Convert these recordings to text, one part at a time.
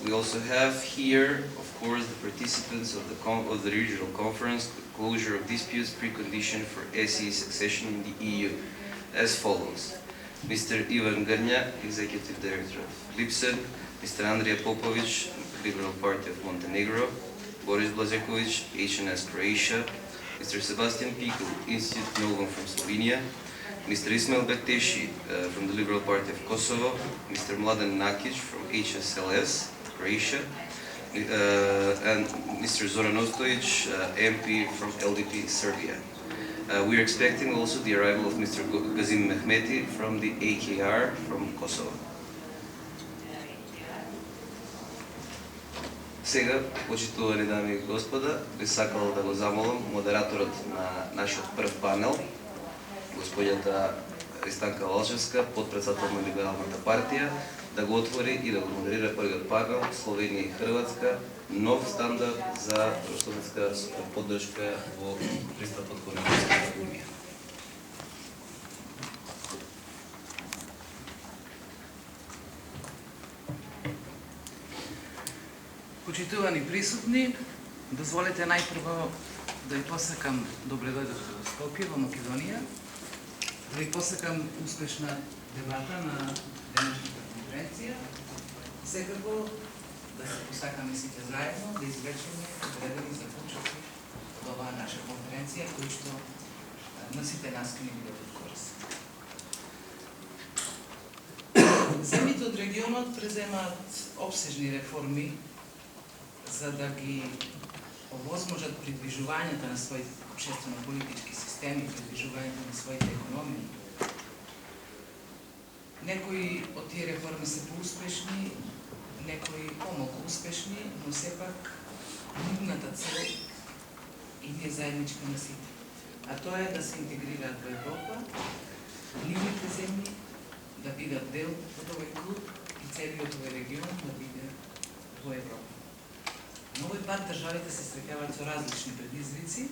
We also have here, of course, the participants of the regional conference, closure of disputes, precondition for SE's accession in the EU, as follows. Mr. Ivan Grnja, Executive Director of Lipsen, Mr. Andrija Popović, Liberal Party of Montenegro, Boris Blažeković, HNS Croatia, Mr. Sebastian Pikl, Institute Novum from Slovenia, Mr. Ismail Bekteshi from the Liberal Party of Kosovo, Mr. Mladen Nakic from HSLS, Croatia, and Mr. Zoran Ostojić, MP from LDP, Serbia. We are expecting also the arrival of Mr. Gazim Mehmeti from the AKR from Kosovo. Сега, почитувани дами и господа, би сакал да го замолам модераторот на нашиот прв панел, господјата Ристанка Лалчевска, подпредседател на Либералната партија, да го отвори и да го модерира првиот панел Словенија и Хрватска, нов стандард за добрососедска поддршка во пристапот кон Европската унија. Почитувани присутни, дозволете најпрво да ви посакам добре дојдовте во Скопје, во Македонија, да ви посакам успешна дебата на денешната конференција, секако да се посакаме сите заедно, да извлечеме одредени заклучоци од оваа наша конференција, кои што на сите нас ќе ни бидат од корист. Земјите од регионот преземаат обсежни реформи за да ги овозможат придвижувањето на своите обществено-политички системи, придвижувањето на своите економии. Некои од тие реформи се поуспешни, некои помалку успешни, но сепак нивната цел им е заедничка на сите. А тоа е да се интегрираат во Европа, нивните земји да бидат дел од овој клуб и целиот овој регион да биде во Европа. На овој пат државите се среќаваат со различни предизвици.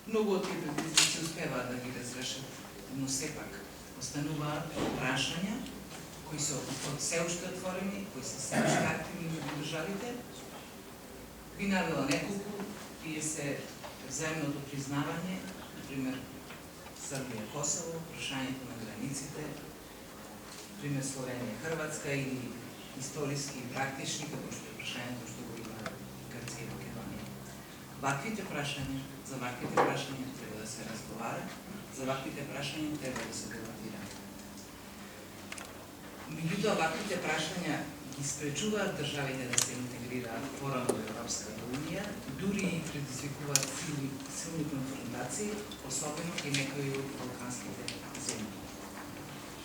Многу од тие предизвици успеваат да ги разрешат, но сепак остануваат прашања кои се се уште отворени, кои се се уште активни меѓу државите. Ви навела неколку, тие се взаимното признавање, например Србија, Косово, прашањето на границите, например Словенија, Хрватска или историски и практични, како што е прашањето што го има Грција и Македонија. Ваквите прашања, за ваквите прашања треба да се разговара, за ваквите прашања треба да се дебатира. Меѓутоа, ваквите прашања ги спречуваат државите да се интегрираат порано во Европската унија, дури и предизвикуваат силни конфронтации, особено и некои од балканските земји.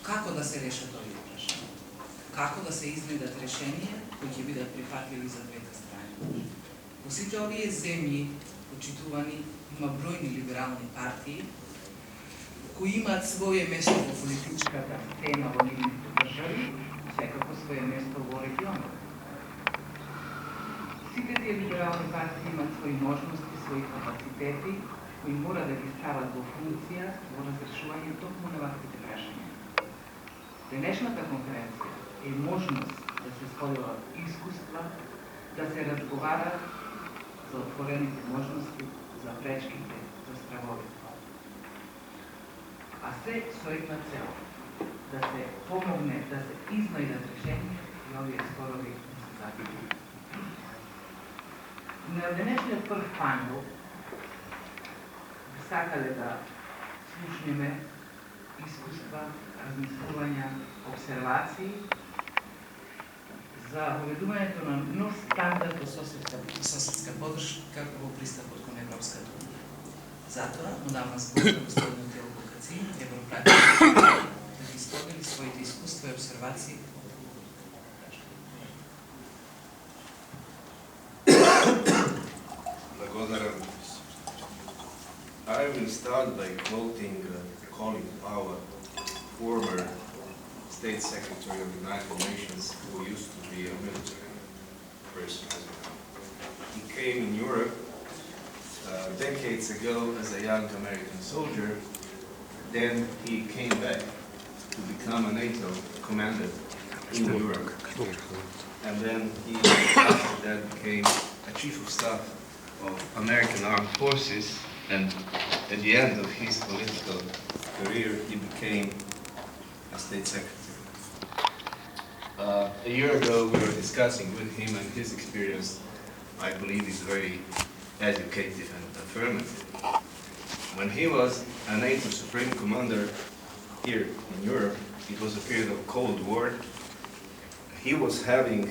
Како да се решат овие прашања? Како да се изнајдат решенија кои ќе бидат прифатливи за двете страни? Во сите овие земји, почитувани, има бројни либерални партии, кои имаат своје место во политичката тема во нивните држави, секако своје место во регионот. Сите тие либерални партии имаат свои можности, свои капацитети, кои мора да ги стават во функција во разрешување токму на ваквите прашања. Денешната конференција е можност да се споделат искуства, да се разговара за отворените можности, за пречките, за стравовите. А се со една цел, да се помогне, да се изнајдат решенија и овие спорови да се забијат. На денешниот прв панел сакале да слушнеме искуства, размислувања, обсервации за воведувањето на нов стандард во соседска поддршка во пристапот кон Европската унија. Затоа му давам збор на господинот Jelko Kacin, европратник, да ги сподели своите искуства и обсервации. Благодарам. I will start by quoting a colleague of our former State Secretary of the United Nations, who used to be a military person as well. He came in Europe decades ago as a young American soldier. Then he came back to become a NATO commander in Europe. and then he after that became a chief of staff of American Armed Forces, and at the end of his political career he became a state secretary. A year ago we were discussing with him, and his experience, I believe, is very educative and affirmative. When he was a NATO Supreme Commander here in Europe, it was a period of Cold War. He was having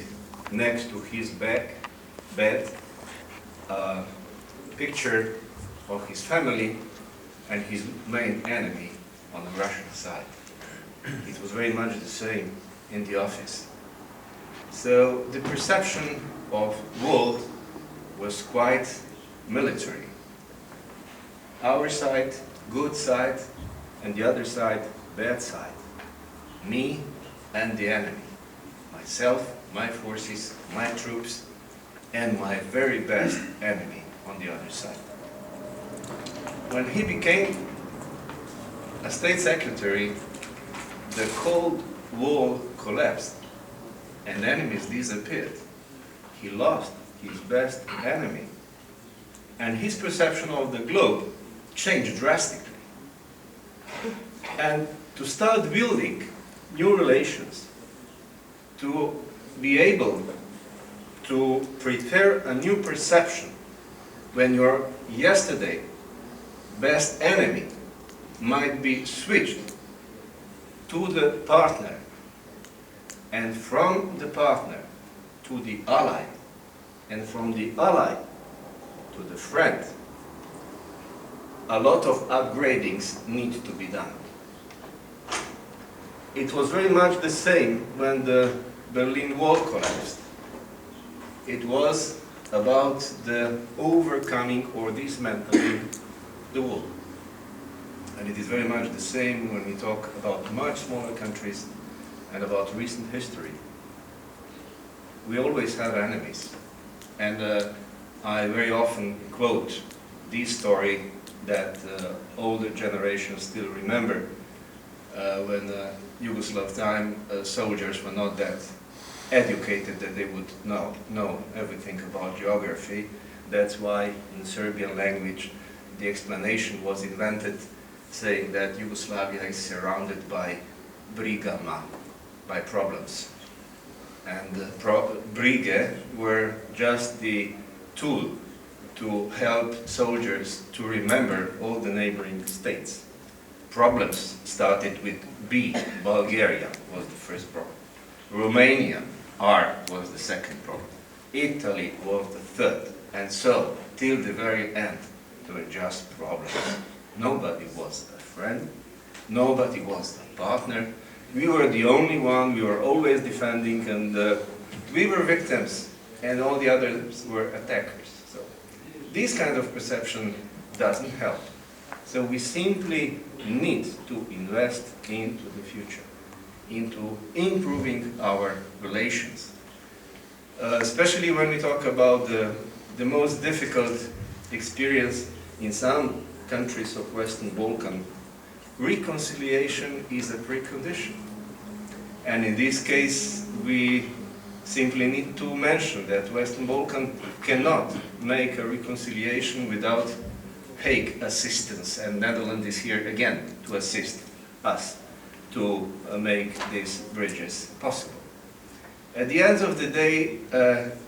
next to his bed a picture of his family and his main enemy on the Russian side. It was very much the same in the office. So the perception of world was quite military. Our side, good side, and the other side, bad side. Me and the enemy. Myself, my forces, my troops, and my very best enemy on the other side. When he became a state secretary, the Cold War collapsed and enemies disappeared. He lost his best enemy. And his perception of the globe changed drastically. And to start building new relations, to be able to prepare a new perception when your yesterday best enemy might be switched to the partner, and from the partner to the ally, and from the ally to the friend, a lot of upgradings need to be done. It was very much the same when the Berlin Wall collapsed. It was about the overcoming or dismantling the wall. And it is very much the same when we talk about much smaller countries and about recent history. We always have enemies. And I very often quote this story that older generations still remember when Yugoslav time soldiers were not that educated that they would know everything about geography. That's why in Serbian language the explanation was invented, saying that Yugoslavia is surrounded by brigama, by problems. And brige were just the tool to help soldiers to remember all the neighboring states. Problems started with B, Bulgaria was the first problem. Romania, R, was the second problem. Italy was the third. And so, till the very end, there were just problems. Nobody was a friend, nobody was a partner. We were the only one, we were always defending, and we were victims, and all the others were attackers. So, this kind of perception doesn't help. So we simply need to invest into the future, into improving our relations. Especially when we talk about the most difficult experience in some countries of Western Balkan, reconciliation is a precondition. And in this case, we simply need to mention that Western Balkan cannot make a reconciliation without Hague assistance, and Netherlands is here again to assist us to make these bridges possible. At the end of the day,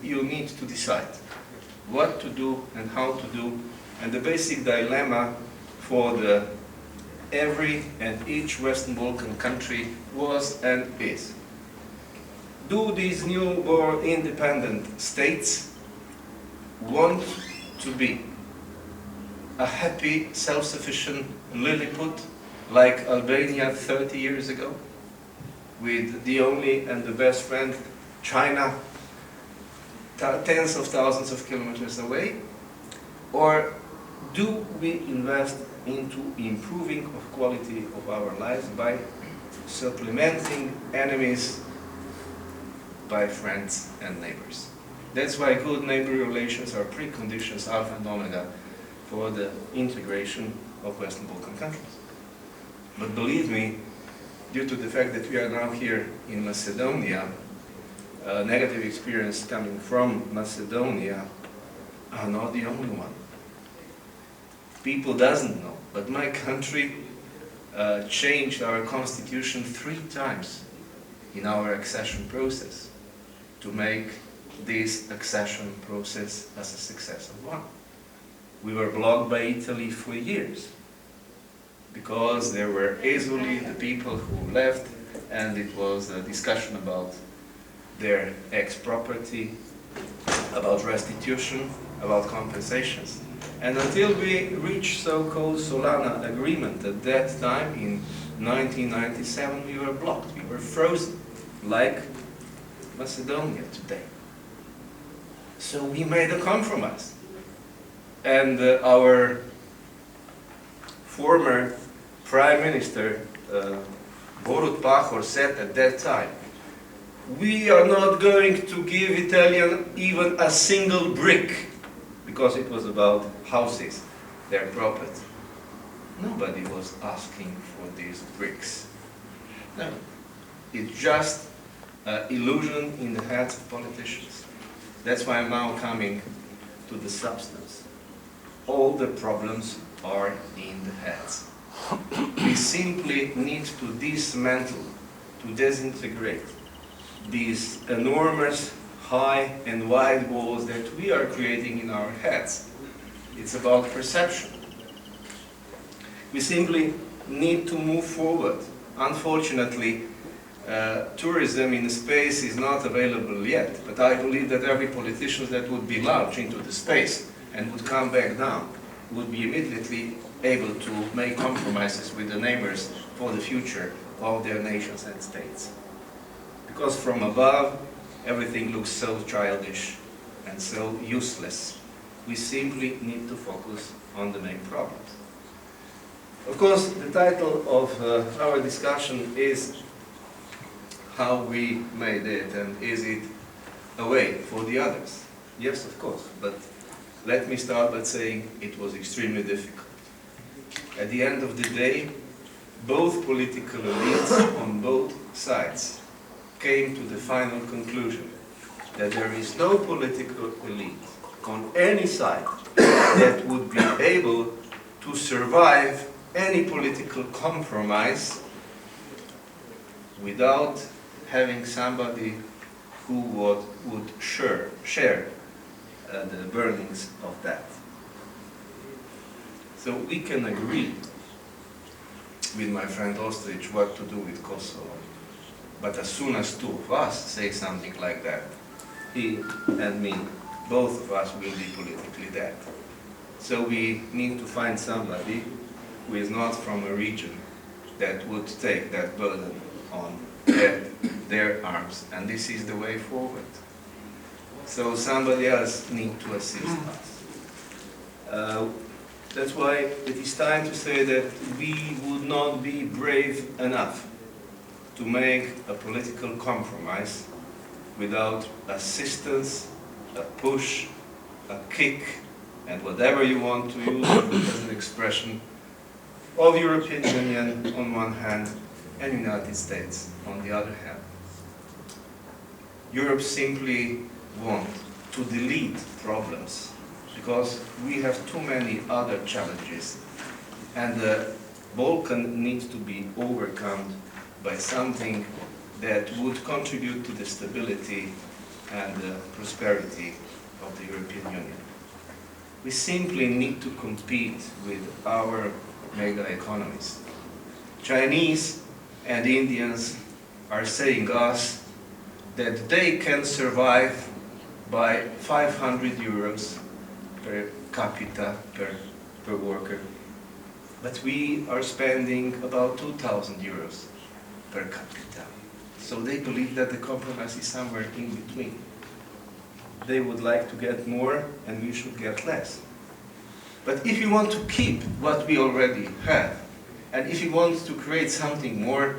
you need to decide what to do and how to do, and the basic dilemma for every and each Western Balkan country was and is: do these new or independent states want to be a happy, self-sufficient Lilliput like Albania 30 years ago, with the only and the best friend, China, tens of thousands of kilometers away? Or do we invest into improving of quality of our lives by supplementing enemies by friends and neighbors? That's why good neighborly relations are preconditions, alpha and omega, for the integration of Western Balkan countries. But believe me, due to the fact that we are now here in Macedonia, negative experience coming from Macedonia are not the only one. People doesn't know, but my country changed our constitution 3 times in our accession process to make this accession process as a successful one. We were blocked by Italy for years because there were easily the people who left, and it was a discussion about their ex-property, about restitution, about compensations. And until we reached so-called Solana agreement at that time in 1997, we were blocked, we were frozen, like Macedonia today. So we made a compromise. And our former Prime Minister, Borut Pahor, said at that time, we are not going to give Italian even a single brick, because it was about houses, their property. Nobody was asking for these bricks. No, it's just an illusion in the heads of politicians. That's why I'm now coming to the substance. All the problems are in the heads. We simply need to dismantle, to disintegrate these enormous, high and wide walls that we are creating in our heads. It's about perception. We simply need to move forward. Unfortunately, tourism in space is not available yet, but I believe that every politician that would be launched into the space and would come back down would be immediately able to make compromises with the neighbors for the future of their nations and states. Because from above, everything looks so childish and so useless. We simply need to focus on the main problems. Of course, the title of our discussion is how we made it, and is it a way for the others? Yes, of course, but let me start by saying it was extremely difficult. At the end of the day, both political elites on both sides came to the final conclusion that there is no political elite on any side that would be able to survive any political compromise without having somebody who would share the burnings of that. So we can agree with my friend Ostrich what to do with Kosovo. But as soon as 2 of us say something like that, he and me, both of us will be politically dead. So we need to find somebody who is not from a region that would take that burden on their arms. And this is the way forward. So somebody else needs to assist us. That's why it is time to say that we would not be brave enough to make a political compromise without assistance, a push, a kick, and whatever you want to use as an expression of European Union on one hand and United States on the other hand. Europe simply wants to delete problems because we have too many other challenges, and the Balkan needs to be overcome by something that would contribute to the stability and the prosperity of the European Union. We simply need to compete with our mega economies. Chinese and Indians are saying us that they can survive by 500 euros per capita per worker, but we are spending about 2,000 euros per capita. So they believe that the compromise is somewhere in between. They would like to get more and we should get less. But if you want to keep what we already have, and if you want to create something more,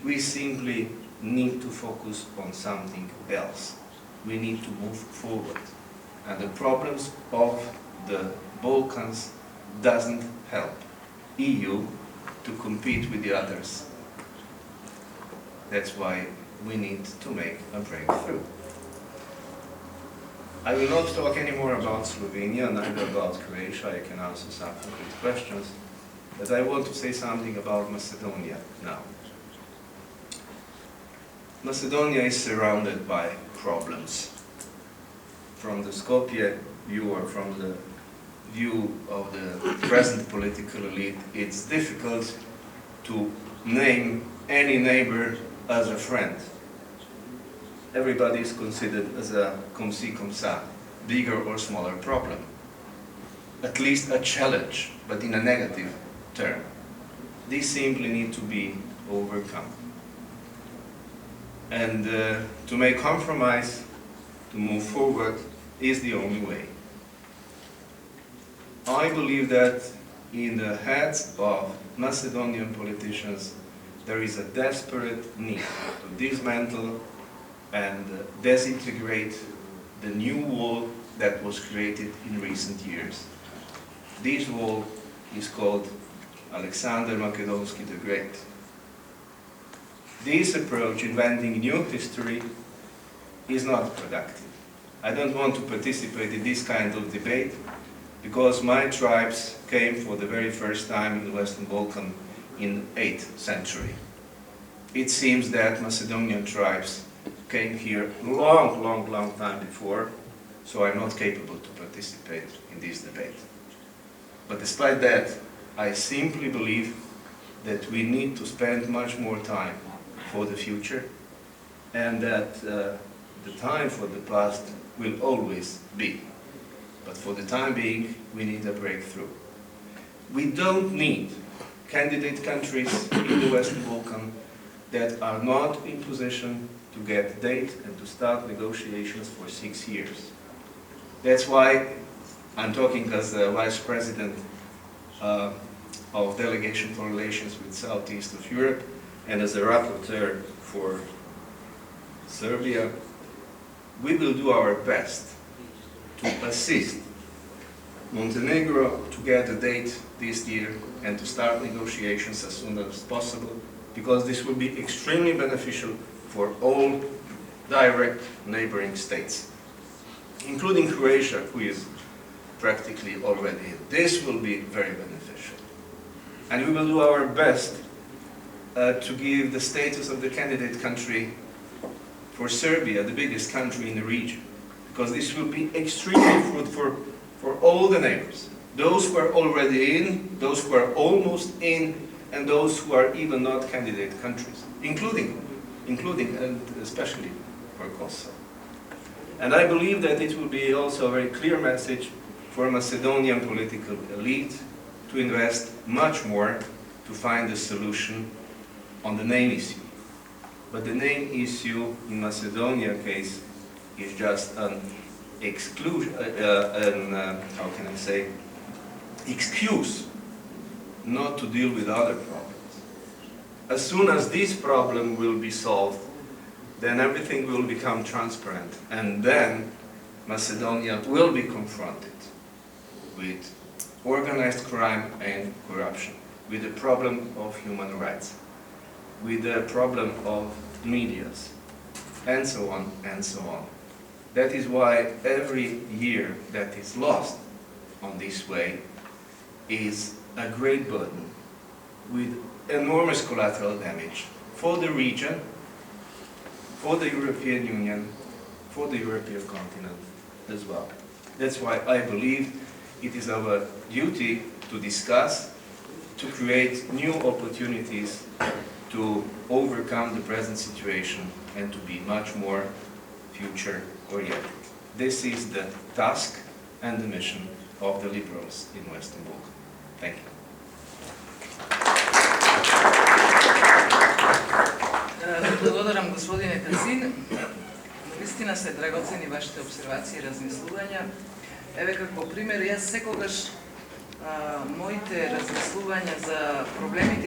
we simply need to focus on something else. We need to move forward. And the problems of the Balkans doesn't help EU to compete with the others. That's why we need to make a breakthrough. I will not talk anymore about Slovenia, neither about Croatia. I can answer some concrete questions. But I want to say something about Macedonia now. Macedonia is surrounded by problems. From the Skopje view or from the view of the present political elite, it's difficult to name any neighbor as a friend. Everybody is considered as a comme ci, comme ça, bigger or smaller problem. At least a challenge, but in a negative term. These simply need to be overcome. And to make compromise, to move forward, is the only way. I believe that in the heads of Macedonian politicians there is a desperate need to dismantle and disintegrate the new wall that was created in recent years. This wall is called Alexander Makedonsky the Great. This approach, inventing new history, is not productive. I don't want to participate in this kind of debate because my tribes came for the very first time in the Western Balkan in the 8th century. It seems that Macedonian tribes came here long time before, so I'm not capable to participate in this debate. But despite that, I simply believe that we need to spend much more time for the future, and that the time for the past will always be. But for the time being, we need a breakthrough. We don't need candidate countries in the Western Balkan that are not in position to get a date and to start negotiations for 6 years. That's why I'm talking as the Vice President of Delegation for Relations with Southeast of Europe and as a rapporteur for Serbia. We will do our best to assist Montenegro to get a date this year and to start negotiations as soon as possible, because this will be extremely beneficial for all direct neighboring states, including Croatia, who is practically already in. This will be very beneficial. And we will do our best to give the status of the candidate country for Serbia, the biggest country in the region, because this will be extremely fruitful for all the neighbors, those who are already in, those who are almost in, and those who are even not candidate countries, including and especially for Kosovo. And I believe that it will be also a very clear message for Macedonian political elite to invest much more to find a solution on the name issue. But the name issue in Macedonia case is just an exclusion, how can I say, excuse not to deal with other problems. As soon as this problem will be solved, then everything will become transparent, and then Macedonia will be confronted with organized crime and corruption, with the problem of human rights, with the problem of medias, and so on and so on. That is why every year that is lost on this way is a great burden with enormous collateral damage for the region, for the European Union, for the European continent as well. That's why I believe it is our duty to discuss, to create new opportunities to overcome the present situation and to be much more future-oriented. This is the task and the mission of the liberals in Western Balkan. Thank you. Благодарам, господине Кацин. Вистина се драгоцени вашите обсервации и размислувања. Еве како пример, јас секогаш моите размислувања за проблемите